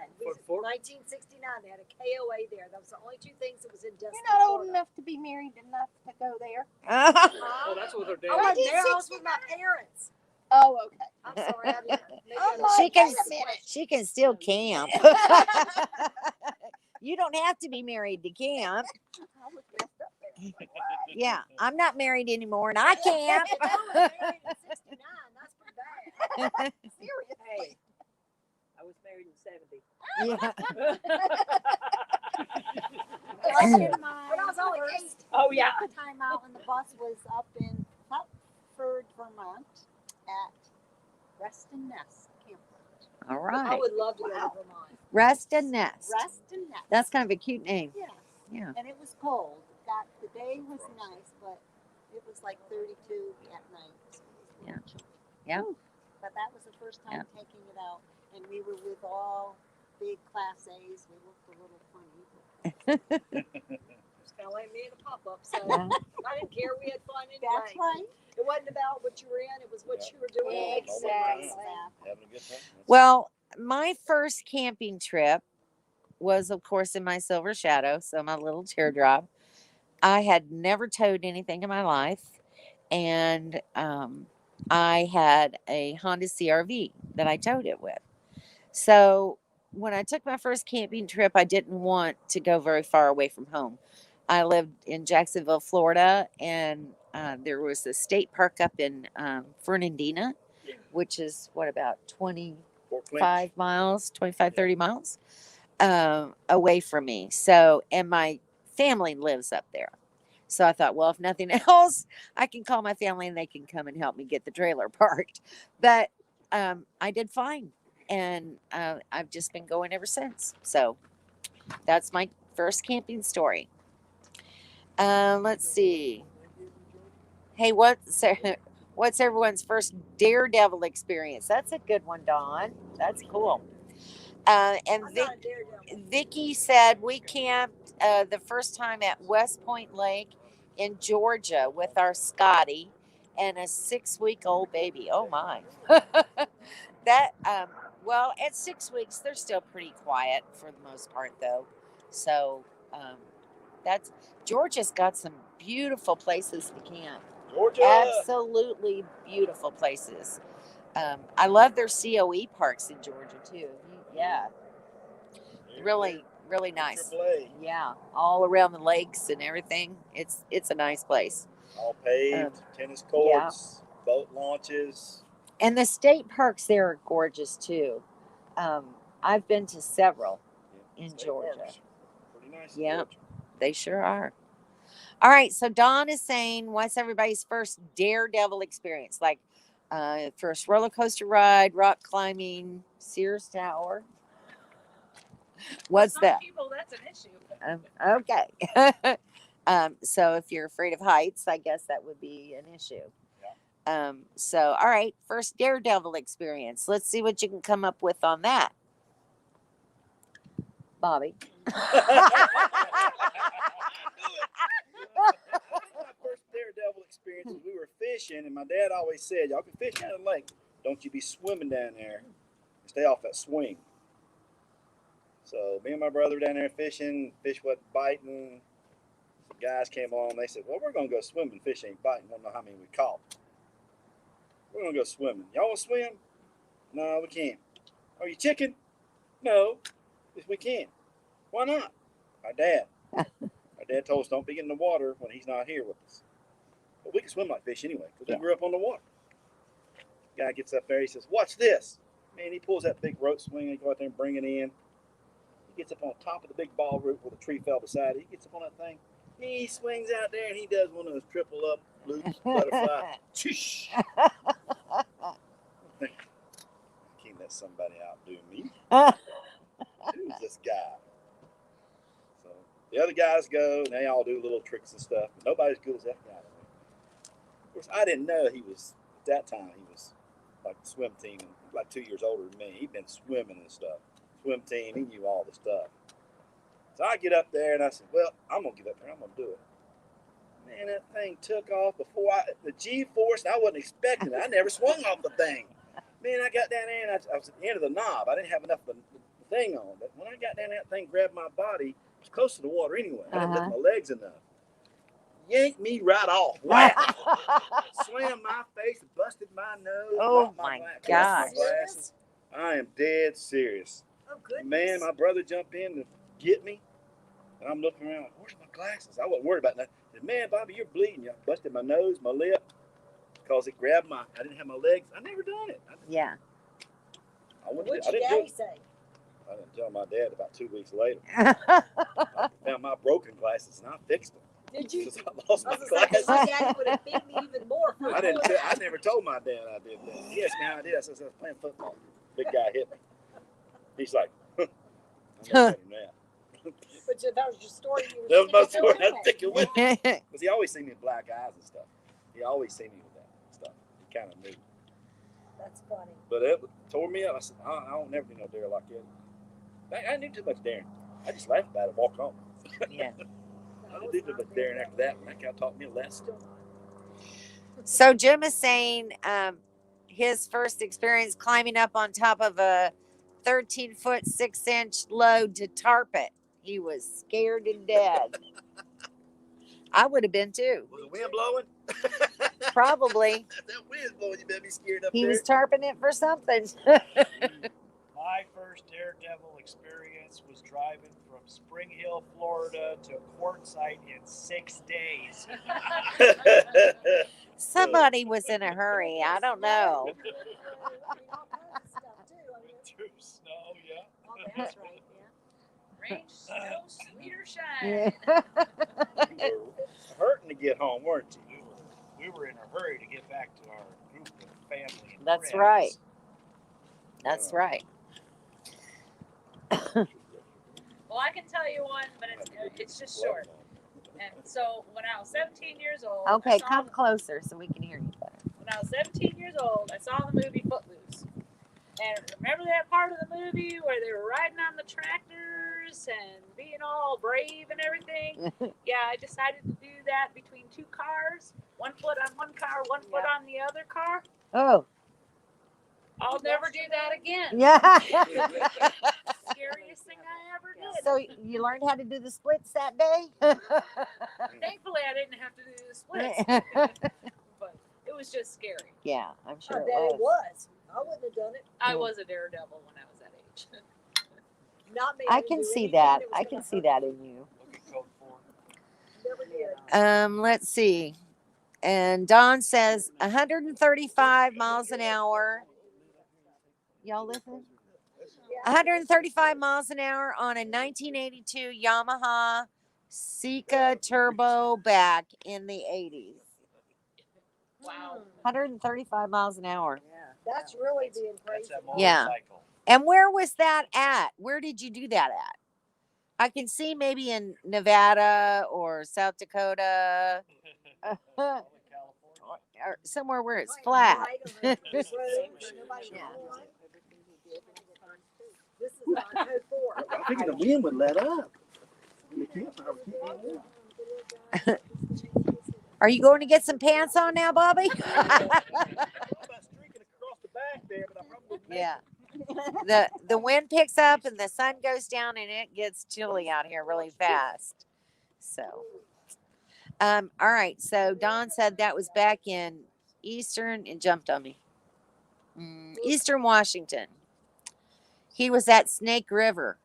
1969, they had a KOA there. That was the only 2 things that was in Destin, You're not old Florida. enough to be married enough to go there. Oh, that's what their I dad. was there. I was with my parents. Oh, okay. I'm sorry. I didn't. Maybe I'm I'm like, She can wait a minute. she can still camp. You don't have to be married to camp. I was messed up there. Yeah, I'm not married anymore and I camp. If I was married in 69, that's pretty bad. Seriously. Hey, I was married in 70. Yeah. When I was only 8. Oh, yeah. The time out when the bus was up in Hartford, Vermont at Rest and Nest campground. All I right. would love to go to Vermont. Rest and nest. Rest and Nest. That's kind of a cute name. Yeah. Yeah. And it was cold. The day was nice, but it was like 32 at night. So it was a little chilly. Yeah. But that was the first time taking it out, and we were with all big Class A's. We looked a little funny. It's kind of like me in a pop-up, so I didn't care. We had fun anyway. That's right. It wasn't about what you were in; it was what you were doing. Exactly. Having a good time. Well, my first camping trip was, of course, in my Silver Shadow, so my little teardrop. I had never towed anything in my life, and I had a Honda CRV that I towed it with. So when I took my first camping trip, I didn't want to go very far away from home. I lived in Jacksonville, Florida, and there was a state park up in Fernandina, which is about 25 miles, 25, 30 miles away from me. So, and my family lives up there. So I thought, well, if nothing else, I can call my family and they can come and help me get the trailer parked. But I did fine. And I've just been going ever since. So that's my first camping story. Let's see. Hey, what's everyone's first Daredevil experience? That's a good one, Dawn. That's cool. And I'm not a daredevil. Vicky said we camped the first time at West Point Lake in Georgia with our Scotty and a 6-week-old baby. Oh my. That well, at 6 weeks they're still pretty quiet for the most part though. So Georgia's got some beautiful places to camp. Georgia. Absolutely beautiful places. I love their COE parks in Georgia too. Yeah, really, really nice. AAA. Yeah, all around the lakes and everything. It's a nice place. All paved, tennis courts, boat launches. And the state parks there are gorgeous too. I've been to several in State Georgia. parks. Pretty nice. in Yeah. Georgia. They sure are. All right, so Dawn is saying, what's everybody's first Daredevil experience? Like first roller coaster ride, rock climbing, Sears Tower. What's Some that? people, that's an issue. Okay. So if you're afraid of heights, I guess that would be an issue. So, all right, first Daredevil experience. Let's see what you can come up with on that. Bobby. My first Daredevil experience was we were fishing, and my dad always said, "Y'all can fish down the lake. Don't you be swimming down there. Stay off that swing." So me and my brother were down there fishing. Fish wasn't biting. Some guys came along. They said, "Well, we're gonna go swimming. Fish ain't biting. Won't know how many we caught. We're gonna go swimming. Y'all want to swim? No, we can't. Are you chicken? No, yes, we can't. Why not? My dad. My dad told us don't be in the water when he's not here with us. But we can swim like fish anyway because we grew up on the water. Guy gets up there. He says, "Watch this." Man, he pulls that big rope swing and go out there and bring it in. He gets up on top of the big ball root where the tree fell beside it. He gets up on that thing. He swings out there and he does one of those triple up loops, butterfly. Choosh. Can't let somebody outdo me. Who's this guy? So the other guys go and they all do little tricks and stuff, but nobody's good as that guy. Of course, I didn't know he was, at that time, he was like the swim team, and like 2 years older than me. He'd been swimming and stuff. Swim team, he knew all the stuff. So I get up there and I said, "Well, I'm going to get up there. I'm going to do it." Man, that thing took off before the G-force, I wasn't expecting it. I never swung off the thing. Man, I got down there and I was at the end of the knob. I didn't have enough of the thing on. But when I got down there, that thing grabbed my body. It was close to the water anyway. I didn't lift my legs enough. Yanked me right off. Whap! Slammed my face, busted my nose. Oh my gosh. I am dead serious. Oh, goodness. Man, my brother jumped in to get me. And I'm looking around, where's my glasses? I wasn't worried about that. I said, "Man, Bobby, you're bleeding." I busted my nose, my lip, because it grabbed I didn't have my legs. I never done it. Yeah. What'd your daddy say? I didn't tell my dad about 2 weeks later. I found my broken glasses and I fixed them. Did you? Because I lost my Like, glasses. my daddy would have beat me even more. I never told my dad I did that. He asked me how I did. I said, "I was playing football. Big guy hit me." He's like, "Huh. I'm not better than that." But that was your story. That was my story. I think it was. Because he always seen me with black eyes and stuff. He always seen me with that stuff. He kind of knew. That's funny. But it tore me up. I said, I don't never do no dare like that. I knew too much daring. I just laughed about it and walked home. Yeah. I didn't do too much daring after that. That guy taught me a lesson. So Jim is saying his first experience climbing up on top of a 13-foot 6-inch load to tarp it. He was scared to death. I would have been too. Was the wind blowing? Probably. That wind's blowing. You better be scared up He there. was tarping it for something. My first Daredevil experience was driving from Spring Hill, Florida to Quartzsite in 6 days. Somebody was in a hurry. I don't know. Through snow, yeah. Oh, that's right. Yeah. Rain, snow, sleet or shine. Yeah. You were hurting to get home, weren't you? We were in a hurry to get back to our group of family and That's friends. right. That's right. Well, I can tell you one, but it's just short. And so when I was 17 years old, Okay, come closer so we can hear you better. When I was 17 years old, I saw the movie Footloose. And remember that part of the movie where they were riding on the tractors and being all brave and everything? Yeah, I decided to do that between two cars. 1 foot on one car, 1 foot on the other car. Oh. I'll never do that again. Yeah. scariest thing I ever did. So you learned how to do the splits that day? Thankfully, I didn't have to do the splits, but it was just scary. Yeah, I'm I sure bet it it was. was. I wouldn't have done it. I was a daredevil when I was that age. Not me. I didn't can do see anything that. was I gonna can see hurt that me. in you. Look at code 4. Never did. Let's see. And Don says 135 miles an hour. Y'all listen? 135 miles an hour on a 1982 Yamaha Sika Turbo back in the 80s. Wow. 135 miles an hour. That's really being That's crazy. that Yeah. motorcycle. And where was that at? Where did you do that at? I can see maybe in Nevada or South Dakota. Or somewhere where it's flat. Right on the road, and nobody Yeah. knows. This is on code 4. I figured the wind would let up. The campfire would keep going up. Are you going to get some pants on now, Bobby? I thought about streaking across the back there, but I probably wouldn't make Yeah. The wind picks up and the sun goes down and it gets chilly out here really fast. So all right. So Don said that was back in Eastern and jumped on me. Eastern Washington. He was at Snake River.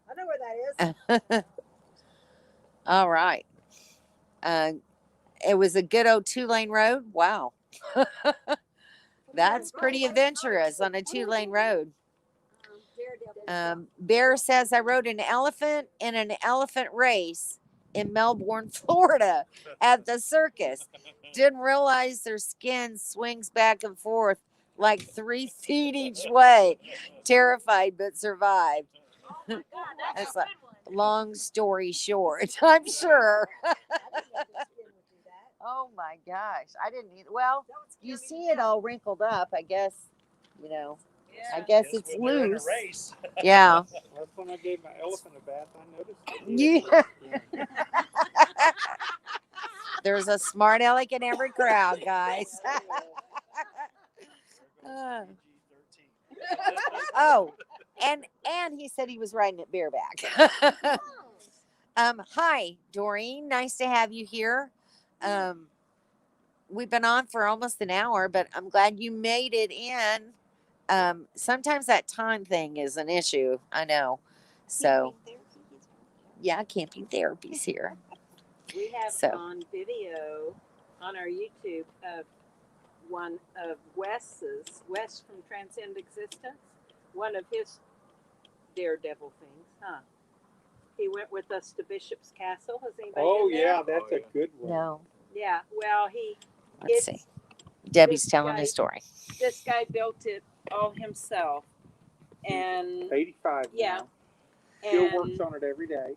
I know where that is. All right. It was a good old 2-lane road. Wow. That's pretty adventurous on a 2-lane road. Bear says, I rode an elephant in an elephant race in Melbourne, Florida at the circus. Didn't realize their skin swings back and forth like 3 feet each way. Terrified, but survived. Oh my God, that's That's a like, good one. long story short, I'm sure. Oh my gosh. I didn't either. Well, you see it all wrinkled up. I guess, you know, Yeah. I guess Yes, it's when they're in a loose. race. Yeah. That's when I gave my elephant a bath. I noticed it. Yeah. There's a smart aleck in every crowd, guys. PG-13. Oh, and he said he was riding it bareback. Hi, Doreen. Nice to have you here. We've been on for almost an hour, but I'm glad you made it in. Sometimes that time thing is an issue. I know. So, yeah, camping therapy's here. We have So. on video on our YouTube of one of Wes from Transcend Existence, one of his Daredevil things, huh? He went with us to Bishop's Castle. Has anybody Oh been there? yeah, that's Oh, a good one. No. Yeah, well, Let's It's- see. Debbie's this telling guy- a story. this guy built it all himself, and 85 Yeah. now. Still and works on it every day.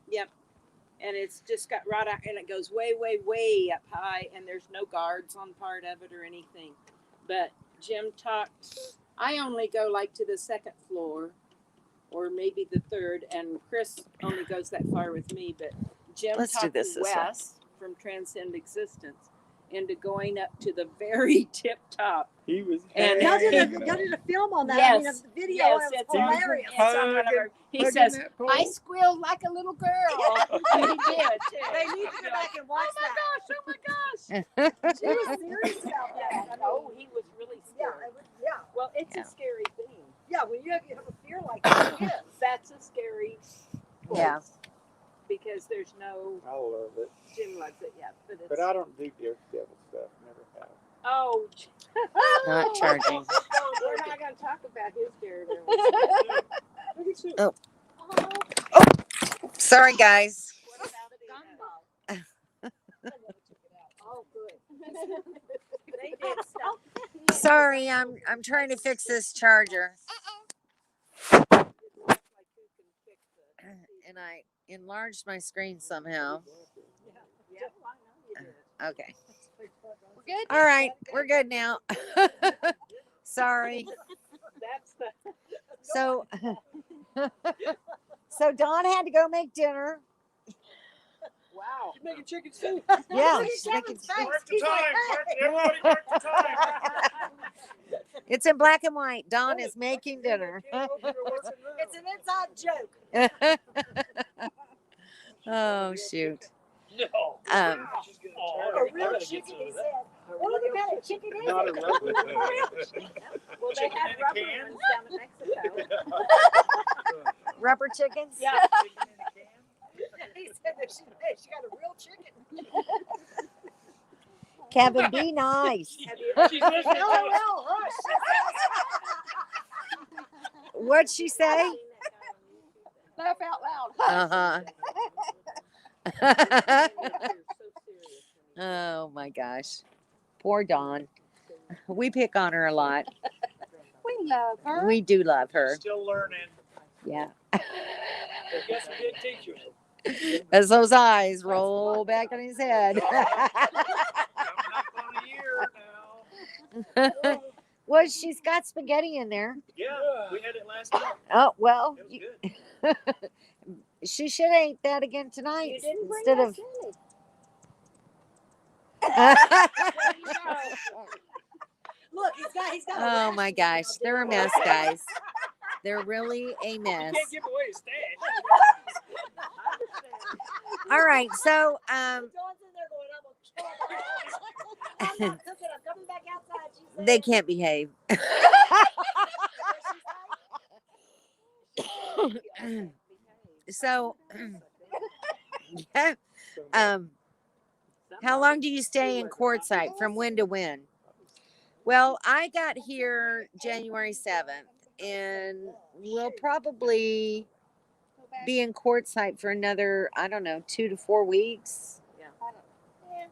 and it's just got right out, and it goes way, way, way up high, and there's no guards on part of it or anything. But Jim talked. I only go like to the second floor, or maybe the third, and Chris only goes that far with me. But Jim Let's do talked this way. Wes from Transcend Existence into going up to the very tip top. He was. And- Y'all did hanging a film on that. Yes. I mean, of the video. Yes, and it it's was on, hilarious. it's on one of our, he hugging says, that pole. I squealed like a little girl. And he did, too. They need to go back and watch Oh my gosh. She was serious about that. I mean, Oh, he was really yeah, scared. yeah, Well, it's Yeah. a scary thing. yeah. When you have a fear like that, it is. That's a scary place. Yeah. Because there's no, I love it, Jim loves it, yeah. But it's, but I don't do Daredevil stuff. Never have. oh. Not charging. We're not going to talk about his Daredevil. Oh. Sorry, guys. What about the, Oh, good. they did stuff. Sorry, I'm trying to fix this charger. And I enlarged my screen somehow. Yeah, I know you did. Okay. We're good? All right, we're good now. Sorry. That's the, So so Dawn had to go make dinner. Wow. She's making chicken soup. Yeah, Look at she's making. Kevin's face. Mark the He's time. like, Mark, everybody mark the time. It's in black and white. Dawn is making dinner. it's an inside joke. Oh shoot. No. She's gonna Oh, turn A her. real I'm gonna get chicken, some he of said. that. Well, what kind of chicken is Not a it? rubber. Well, they Chicken have in a rubber can? ones down in Mexico. Rubber chickens. Yeah. Chicken in a can? He said that she got a real chicken. Kevin, be nice. She's listening to us. What'd she say? Laugh out loud. Uh-huh. Oh my gosh. Poor Dawn. We pick on her a lot. We love her. We do love her. Still learning. Yeah. I guess we did teach her. As those eyes roll back on his head. Coming up on a year now. Well, she's got spaghetti in there. Yeah, we had it last night. Oh, well, It was good. she should have ate that again tonight You didn't bring instead us of. any. Look, he's got. Oh my gosh, they're a mess, guys. They're really a You mess. can't give away a stash. All right, so Dawn's in there going, I'm gonna kill her. I'm not cooking. I'm coming back outside. She said. they can't behave. So, yeah, how long do you stay in Quartzsite? From when to when? Well, I got here January 7th, and we'll probably be in Quartzsite for another, I don't know, 2 to 4 weeks.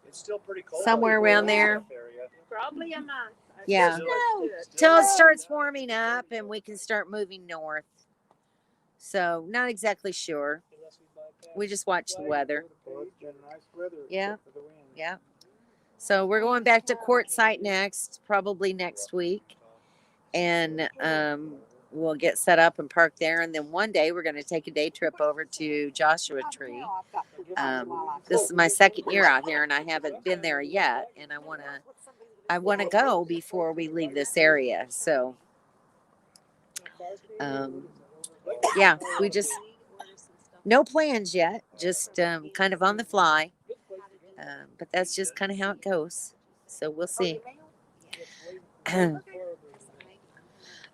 It's still pretty cold. Somewhere around there. Area. Probably a month. Yeah. Till it starts warming up and we can start moving north. So, not exactly sure. We just watch the weather. Well, it's been nice weather. Yeah. except for the wind. Yeah. So, we're going back to Quartzsite next, probably next week. And we'll get set up and park there. And then one day we're going to take a day trip over to Joshua Tree. This is my second year out here, and I haven't been there yet. And I want to go before we leave this area. So, yeah, we just no plans yet, just kind of on the fly. But that's just kind of how it goes. So we'll see.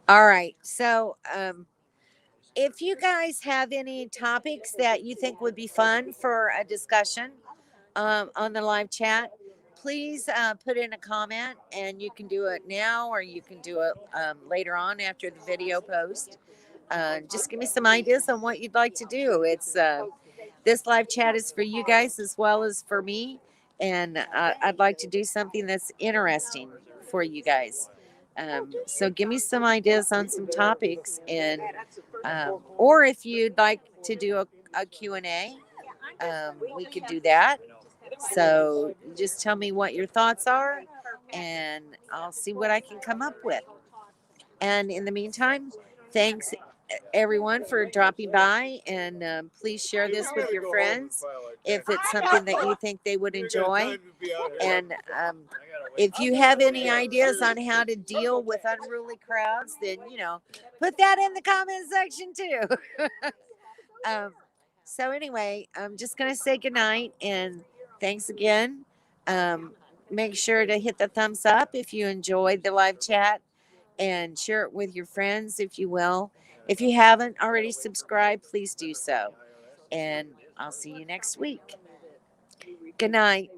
All right. So, if you guys have any topics that you think would be fun for a discussion on the live chat, please put in a comment, and you can do it now or you can do it later on after the video post. Just give me some ideas on what you'd like to do. It's this live chat is for you guys as well as for me, and I'd like to do something that's interesting for you guys. So give me some ideas on some topics, and or if you'd like to do a Q&A, we could do that. So just tell me what your thoughts are, and I'll see what I can come up with. And in the meantime, thanks everyone for dropping by, and please share this with your friends if it's something that you think they would enjoy. And if you have any ideas on how to deal with unruly crowds, then put that in the comment section too. So anyway, I'm just gonna say goodnight and thanks again. Make sure to hit the thumbs up if you enjoyed the live chat, and share it with your friends if you will. If you haven't already subscribed, please do so. And I'll see you next week. Good night.